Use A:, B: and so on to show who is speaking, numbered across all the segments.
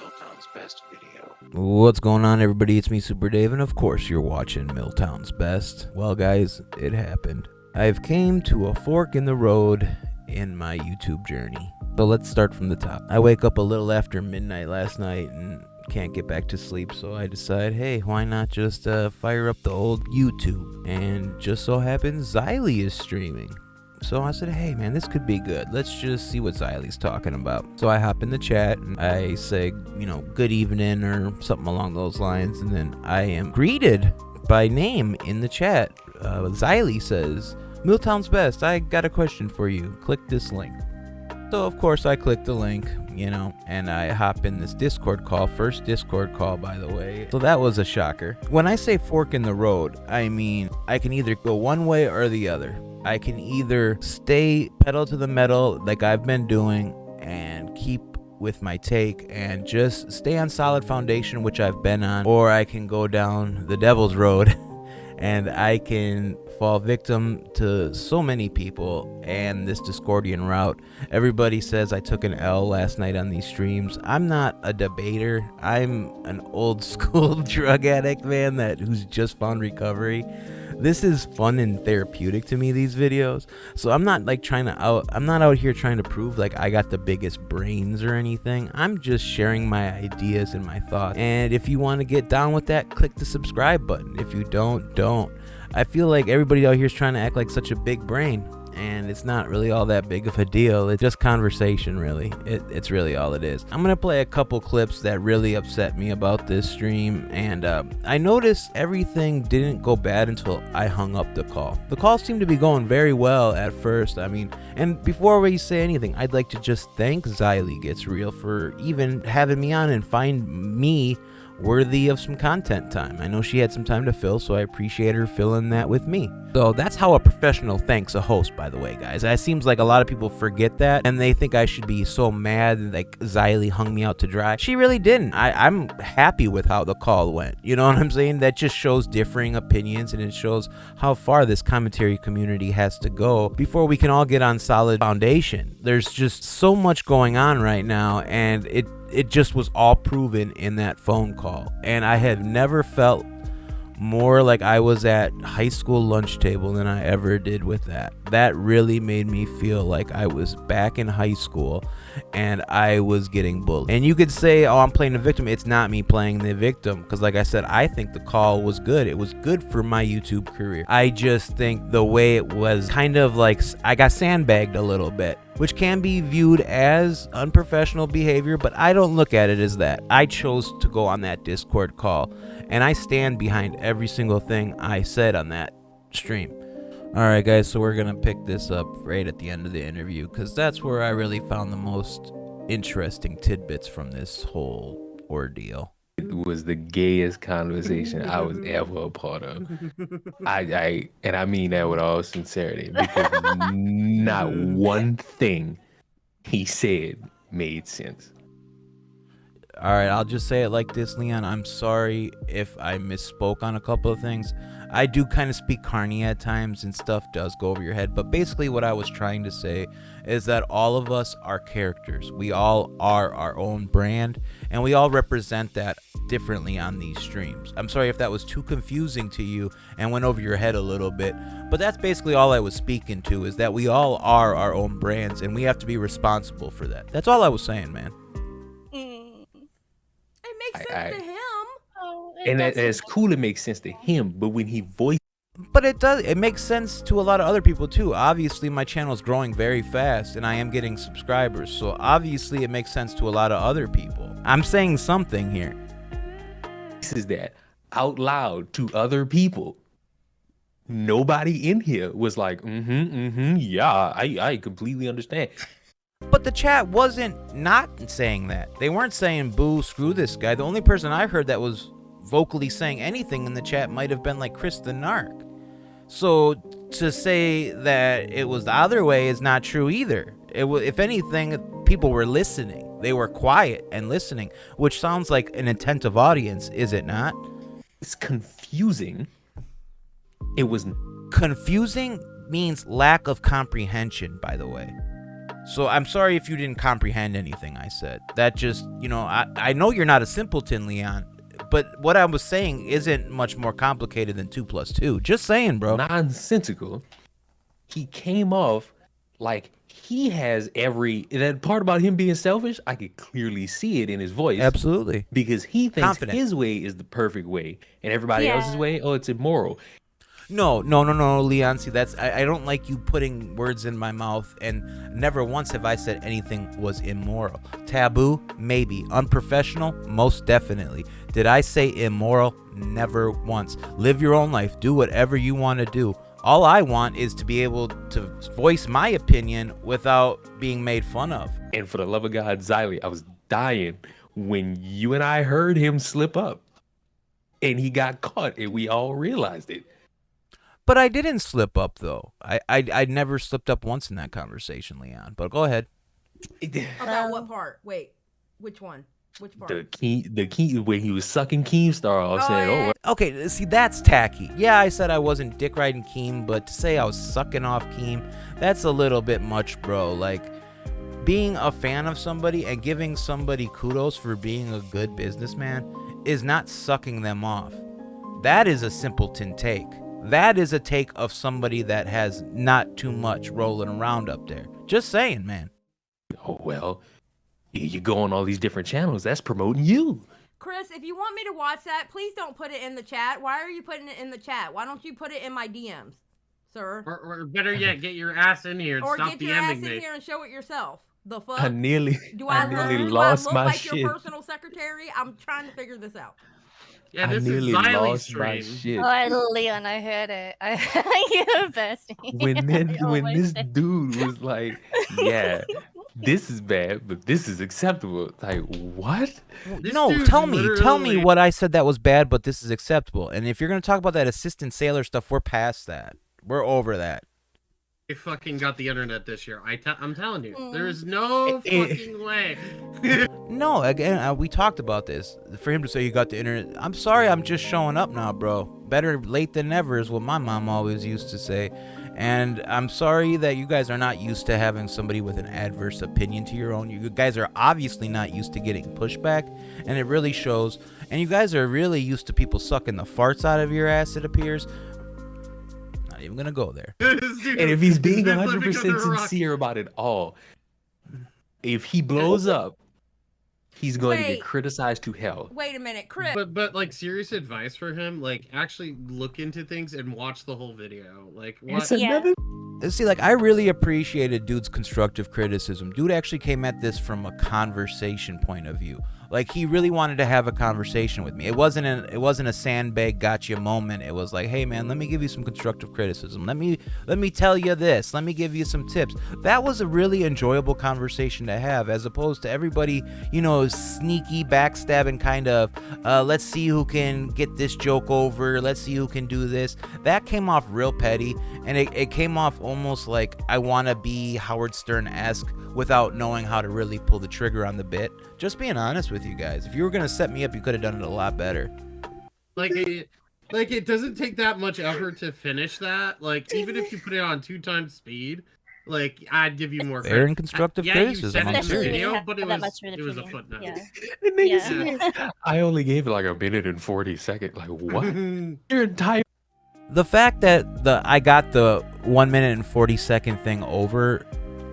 A: Milltown's Best video.
B: What's going on, everybody? It's me, Supa Dave, and of course you're watching Milltown's Best. Well, guys, it happened. I've came to a fork in the road in my YouTube journey. So let's start from the top. I wake up a little after midnight last night and can't get back to sleep, so I decide, hey, why not just fire up the old YouTube? And just so happens Xylie is streaming. So I said, hey man, this could be good. Let's just see what Xylie's talking about. So I hop in the chat and I say, good evening or something along those lines. And then I am greeted by name in the chat. Xylie says, Milltown's Best, I got a question for you. Click this link. So of course I click the link, and I hop in this Discord call. First Discord call, by the way. So that was a shocker. When I say fork in the road, I mean I can either go one way or the other. I can either stay pedal to the metal like I've been doing and keep with my take and just stay on solid foundation, which I've been on, or I can go down the devil's road and I can fall victim to so many people and this Discordian route. Everybody says I took an L last night on these streams. I'm not a debater. I'm an old school drug addict, man, who's just found recovery. This is fun and therapeutic to me, these videos. So I'm not I'm not out here trying to prove like I got the biggest brains or anything. I'm just sharing my ideas and my thoughts. And if you want to get down with that, click the subscribe button. If you don't. I feel like everybody out here is trying to act like such a big brain, and it's not really all that big of a deal. It's just conversation, really. It's really all it is. I'm gonna play a couple clips that really upset me about this stream, and I noticed everything didn't go bad until I hung up the call. The call seemed to be going very well at first. And before we say anything, I'd like to just thank Xylie Gets Real for even having me on and find me worthy of some content time. I know she had some time to fill, so I appreciate her filling that with me. So that's how a professional thanks a host, by the way, guys. It seems like a lot of people forget that, and they think I should be so mad like Xylie hung me out to dry. She really didn't. I'm happy with how the call went. You know what I'm saying? That just shows differing opinions, and it shows how far this commentary community has to go before we can all get on solid foundation. There's just so much going on right now, and it just was all proven in that phone call. And I have never felt more like I was at high school lunch table than I ever did with that. That really made me feel like I was back in high school and I was getting bullied. And you could say, oh, I'm playing the victim. It's not me playing the victim, because like I said, I think the call was good. It was good for my YouTube career. I just think the way it was kind of like I got sandbagged a little bit, which can be viewed as unprofessional behavior, but I don't look at it as that. I chose to go on that Discord call, and I stand behind every single thing I said on that stream. Alright guys, so we're gonna pick this up right at the end of the interview, because that's where I really found the most interesting tidbits from this whole ordeal.
C: It was the gayest conversation I was ever a part of. And I mean that with all sincerity, because not one thing he said made sense.
B: Alright, I'll just say it like this, Leon. I'm sorry if I misspoke on a couple of things. I do kind of speak carny at times and stuff does go over your head, but basically what I was trying to say is that all of us are characters. We all are our own brand, and we all represent that differently on these streams. I'm sorry if that was too confusing to you and went over your head a little bit, but that's basically all I was speaking to, is that we all are our own brands and we have to be responsible for that. That's all I was saying, man.
D: It makes sense to him.
C: And that's cool, it makes sense to him, but when he voiced,
B: but it makes sense to a lot of other people too. Obviously my channel is growing very fast and I am getting subscribers, so obviously it makes sense to a lot of other people. I'm saying something here.
C: Is that out loud to other people. Nobody in here was like, yeah, I completely understand.
B: But the chat wasn't not saying that. They weren't saying, boo, screw this guy. The only person I heard that was vocally saying anything in the chat might have been like Chris the Narc. So to say that it was the other way is not true either. If anything, people were listening. They were quiet and listening, which sounds like an attentive audience, is it not?
C: It's confusing. It was
B: confusing means lack of comprehension, by the way. So I'm sorry if you didn't comprehend anything I said. That just, I know you're not a simpleton, Leon, but what I was saying isn't much more complicated than 2 + 2. Just saying, bro.
C: Nonsensical. He came off like he has that part about him being selfish. I could clearly see it in his voice.
B: Absolutely.
C: Because he thinks
B: Confident.
C: his way is the perfect way, and everybody else's way, it's immoral.
B: No, Leon. See, I don't like you putting words in my mouth, and never once have I said anything was immoral. Taboo, maybe. Unprofessional, most definitely. Did I say immoral? Never once. Live your own life. Do whatever you want to do. All I want is to be able to voice my opinion without being made fun of.
C: And for the love of God, Xylie, I was dying when you and I heard him slip up, and he got caught, and we all realized it.
B: But I didn't slip up, though. I never slipped up once in that conversation, Leon. But go ahead.
A: About what part? Wait, which one? Which part?
C: The key when he was sucking Keemstar off.
A: Yeah.
B: Okay, see, that's tacky. Yeah, I said I wasn't dick riding Keem, but to say I was sucking off Keem, that's a little bit much, bro. Like, being a fan of somebody and giving somebody kudos for being a good businessman is not sucking them off. That is a simpleton take. That is a take of somebody that has not too much rolling around up there. Just saying, man.
C: Oh, well, you go on all these different channels. That's promoting you.
A: Chris, if you want me to watch that, please don't put it in the chat. Why are you putting it in the chat? Why don't you put it in my DMs, sir?
D: Or better yet, get your ass in here and
A: or
D: stop
A: get your ass
D: DMing
A: in
D: me.
A: here and show it yourself. The fuck?
C: I nearly
A: look
C: lost my
A: like
C: shit.
A: Your personal secretary? I'm trying to figure this out.
D: Yeah,
C: I
D: this
C: nearly
D: is Xylie's
C: lost my
D: stream.
C: shit.
E: Oh, Leon, I heard it. You're the best.
C: When this dude was like, yeah, this is bad, but this is acceptable. Like, what?
D: This
B: No,
D: dude
B: tell me
D: literally-
B: what I said that was bad, but this is acceptable. And if you're going to talk about that assistant sailor stuff, we're past that. We're over that.
D: I fucking got the internet this year. I'm telling you, there's no fucking way.
B: No, again, we talked about this. For him to say you got the internet, I'm sorry, I'm just showing up now, bro. Better late than never is what my mom always used to say. And I'm sorry that you guys are not used to having somebody with an adverse opinion to your own. You guys are obviously not used to getting pushback, and it really shows. And you guys are really used to people sucking the farts out of your ass, it appears. Not even gonna go there.
C: And if he's being 100% sincere about it all, if he blows up, he's going to get criticized to hell.
A: Wait a minute, Chris.
D: But like, serious advice for him, like, actually look into things and watch the whole video. Like, what?
B: See, like, I really appreciated dude's constructive criticism. Dude actually came at this from a conversation point of view. Like, he really wanted to have a conversation with me. It wasn't a sandbag gotcha moment. It was like, hey man, let me give you some constructive criticism. Let me tell you this. Let me give you some tips. That was a really enjoyable conversation to have, as opposed to everybody, sneaky, backstabbing kind of, let's see who can get this joke over. Let's see who can do this. That came off real petty, and it came off almost like I want to be Howard Stern-esque without knowing how to really pull the trigger on the bit. Just being honest with you guys. If you were gonna set me up, you could have done it a lot better.
D: Like it doesn't take that much effort to finish that. Like, even if you put it on 2 times speed, like, I'd give you more
B: fair and constructive criticism.
D: Yeah, you said it in the
E: Especially
D: video, but it was a
E: opinion.
D: footnote.
E: Yeah.
C: The nigga I only gave it like 1 minute and 40 seconds. Like, what? Your entire
B: The fact that I got the 1 minute and 40-second thing over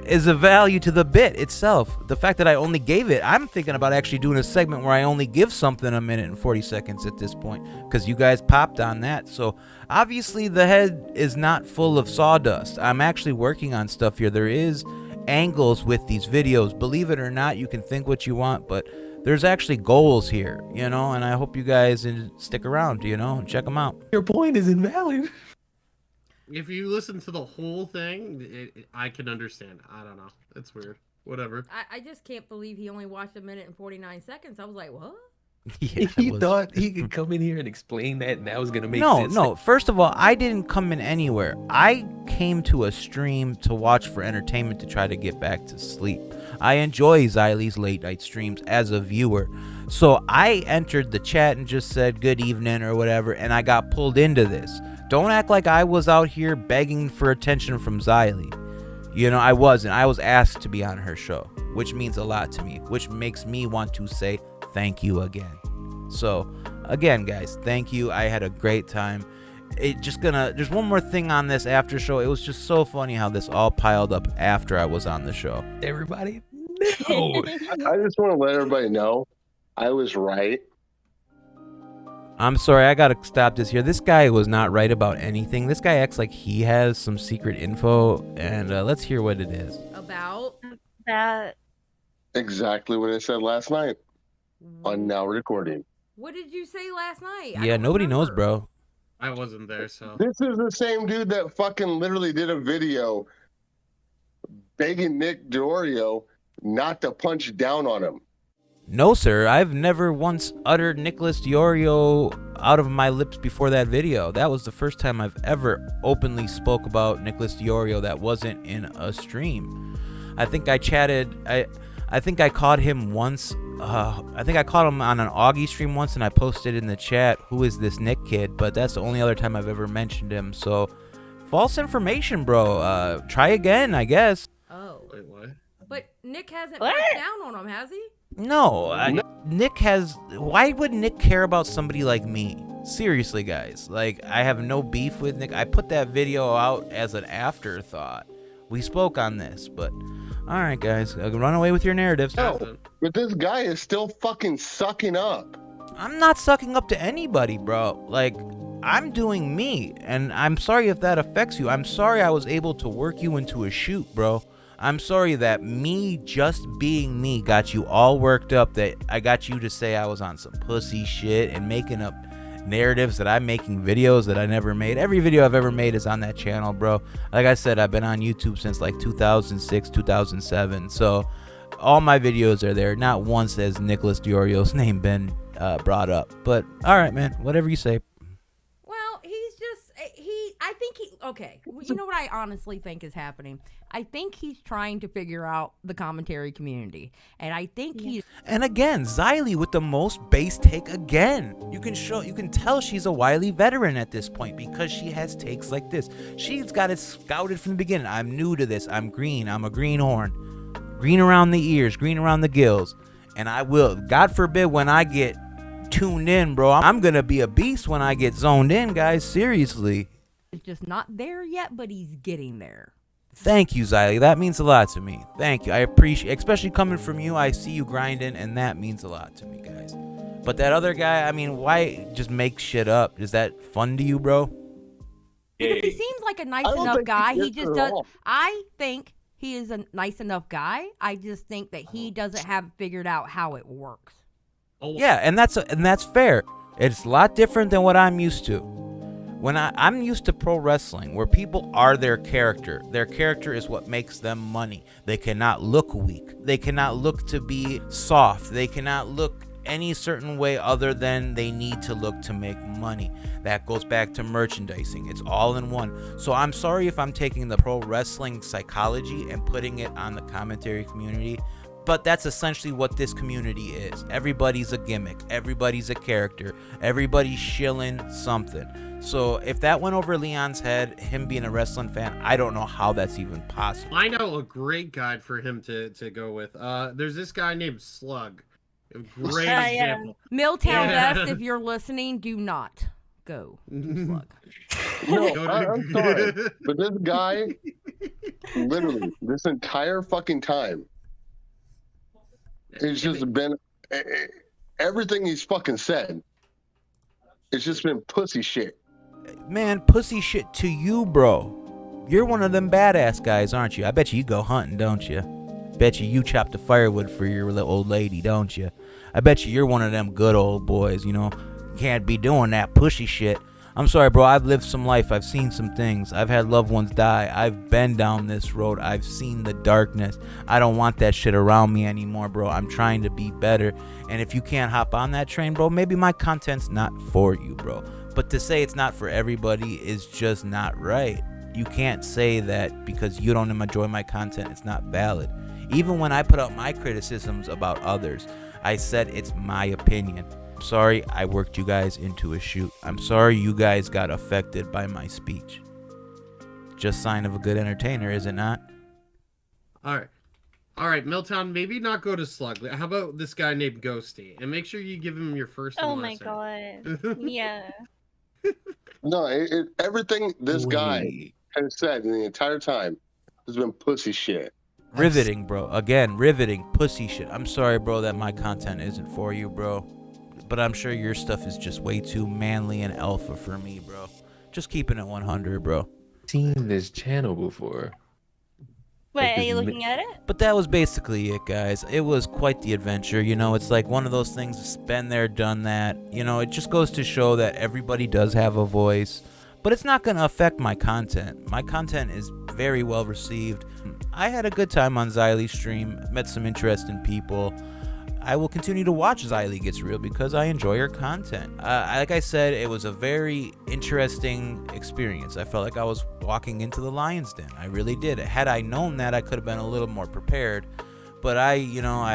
B: is a value to the bit itself. The fact that I only gave it, I'm thinking about actually doing a segment where I only give something 1 minute and 40 seconds at this point, because you guys popped on that. So obviously the head is not full of sawdust. I'm actually working on stuff here. There is angles with these videos. Believe it or not, you can think what you want, but there's actually goals here, and I hope you guys stick around, and check them out.
C: Your point is invalid.
D: If you listen to the whole thing, I can understand. I don't know. It's weird. Whatever.
A: I just can't believe he only watched 1 minute and 49 seconds. I was like, what?
B: Yeah,
C: He thought he could come in here and explain that, and that was gonna make sense.
B: No. First of all, I didn't come in anywhere. I came to a stream to watch for entertainment to try to get back to sleep. I enjoy Xylie's late night streams as a viewer. So I entered the chat and just said good evening or whatever, and I got pulled into this. Don't act like I was out here begging for attention from Xylie. You know, I wasn't. I was asked to be on her show, which means a lot to me, which makes me want to say thank you again. So, again, guys, thank you. I had a great time. There's one more thing on this after show. It was just so funny how this all piled up after I was on the show.
C: Everybody, no.
F: I just want to let everybody know I was right.
B: I'm sorry, I gotta stop this here. This guy was not right about anything. This guy acts like he has some secret info, and let's hear what it is.
A: About
E: That
F: Exactly what I said last night on Now Recording.
A: what did you say last night?
B: Yeah, nobody knows, bro.
D: I wasn't there, so.
F: This is the same dude that fucking literally did a video begging Nick Diorio not to punch down on him.
B: No, sir, I've never once uttered Nicholas Diorio out of my lips before that video. That was the first time I've ever openly spoke about Nicholas Diorio that wasn't in a stream. I think I chatted, I think I caught him once. I think I caught him on an Augie stream once, and I posted in the chat, who is this Nick kid? But that's the only other time I've ever mentioned him. So, false information, bro. Try again, I guess.
A: Oh,
D: Wait, what?
A: but Nick hasn't
E: What?
A: backed down on him, has he?
B: No, Nick has. Why would Nick care about somebody like me? Seriously, guys. Like, I have no beef with Nick. I put that video out as an afterthought. We spoke on this, but all right, guys, run away with your narratives.
F: No, but this guy is still fucking sucking up.
B: I'm not sucking up to anybody, bro. Like, I'm doing me, and I'm sorry if that affects you. I'm sorry I was able to work you into a shoot, bro. I'm sorry that me just being me got you all worked up, that I got you to say I was on some pussy shit and making up narratives that I'm making videos that I never made. Every video I've ever made is on that channel, bro. Like I said, I've been on YouTube since like 2006, 2007. So all my videos are there. Not once has Nicholas Diorio's name been brought up. But all right, man, whatever you say.
A: Well, he's just I think he okay. You know what I honestly think is happening? I think he's trying to figure out the commentary community, and I think he's
B: And again, Xylie with the most base take again. You can tell she's a wily veteran at this point because she has takes like this. She's got it scouted from the beginning. I'm new to this. I'm green. I'm a greenhorn. Green around the ears, green around the gills. And I will, God forbid, when I get tuned in, bro, I'm going to be a beast when I get zoned in, guys. Seriously.
A: just not there yet, but he's getting there.
B: Thank you, Xylie. That means a lot to me. Thank you. I appreciate, especially coming from you. I see you grinding, and that means a lot to me, guys. But that other guy, I mean, why just make shit up? Is that fun to you, bro?
A: Because he seems like a nice
F: I don't
A: enough
F: think
A: guy.
F: he
A: He
F: gets
A: just
F: it
A: does.
F: all.
A: I think he is a nice enough guy. I just think that he doesn't have figured out how it works.
D: Oh,
B: Yeah, and that's fair. It's a lot different than what I'm used to. When I'm used to pro wrestling, where people are their character. Their character is what makes them money. They cannot look weak. They cannot look to be soft. They cannot look any certain way other than they need to look to make money. That goes back to merchandising. It's all in one. So I'm sorry if I'm taking the pro wrestling psychology and putting it on the commentary community. But that's essentially what this community is. Everybody's a gimmick. Everybody's a character. Everybody's shilling something. So if that went over Leon's head, him being a wrestling fan, I don't know how that's even possible.
D: I know a great guide for him to go with. There's this guy named Slug. A great
E: Yeah.
D: example.
A: Milltown
D: Yeah.
A: Best, if you're listening, do not go. Slug.
F: No,
D: Go to-
F: I'm sorry, but this guy, literally, this entire fucking time, it's just been everything he's fucking said. It's just been pussy shit.
B: Man, pussy shit to you, bro. You're one of them badass guys, aren't you? I bet you go hunting, don't you? Bet you chop the firewood for your little old lady, don't you? I bet you're one of them good old boys, you know? Can't be doing that pushy shit. I'm sorry, bro. I've lived some life. I've seen some things. I've had loved ones die. I've been down this road. I've seen the darkness. I don't want that shit around me anymore, bro. I'm trying to be better. And if you can't hop on that train, bro, maybe my content's not for you, bro. But to say it's not for everybody is just not right. You can't say that because you don't enjoy my content, it's not valid. Even when I put out my criticisms about others, I said it's my opinion. Sorry I worked you guys into a shoot. I'm sorry you guys got affected by my speech. Just sign of a good entertainer, is it not?
D: All right, Milltown, maybe not go to Slug. How about this guy named Ghosty? And make sure you give him your first and
E: Oh
D: last
E: my
D: name.
E: god. Yeah.
F: No, everything this guy
C: Wait.
F: has said in the entire time has been pussy shit.
B: Riveting, bro. Again, riveting. Pussy shit. I'm sorry, bro, that my content isn't for you, bro. But I'm sure your stuff is just way too manly and alpha for me, bro. Just keeping it 100, bro.
C: Seen this channel before.
E: Wait, are
C: this
E: you
C: mi-
E: looking at it?
B: But that was basically it, guys. It was quite the adventure. You know, it's like one of those things that's been there, done that. You know, it just goes to show that everybody does have a voice. But it's not going to affect my content. My content is very well received. I had a good time on Xylie's stream. Met some interesting people. I will continue to watch Xylie Gets Real because I enjoy her content. Like I said, it was a very interesting experience. I felt like I was walking into the lion's den. I really did. Had I known that, I could have been a little more prepared. But I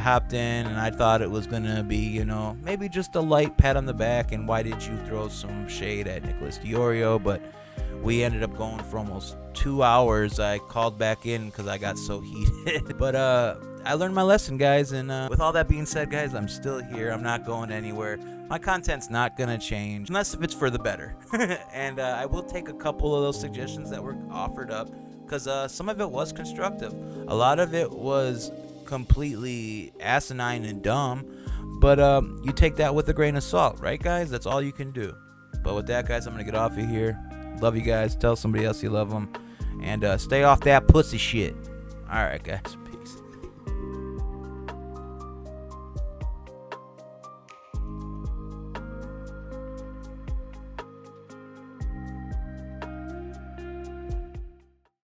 B: hopped in and I thought it was going to be, maybe just a light pat on the back and why did you throw some shade at Nicholas Diorio? But we ended up going for almost 2 hours. I called back in because I got so heated. But I learned my lesson, guys. And with all that being said, guys, I'm still here. I'm not going anywhere. My content's not going to change unless if it's for the better. And I will take a couple of those suggestions that were offered up because some of it was constructive. A lot of it was completely asinine and dumb. But you take that with a grain of salt, right, guys? That's all you can do. But with that, guys, I'm going to get off of here. Love you guys. Tell somebody else you love them. And stay off that pussy shit. All right, guys.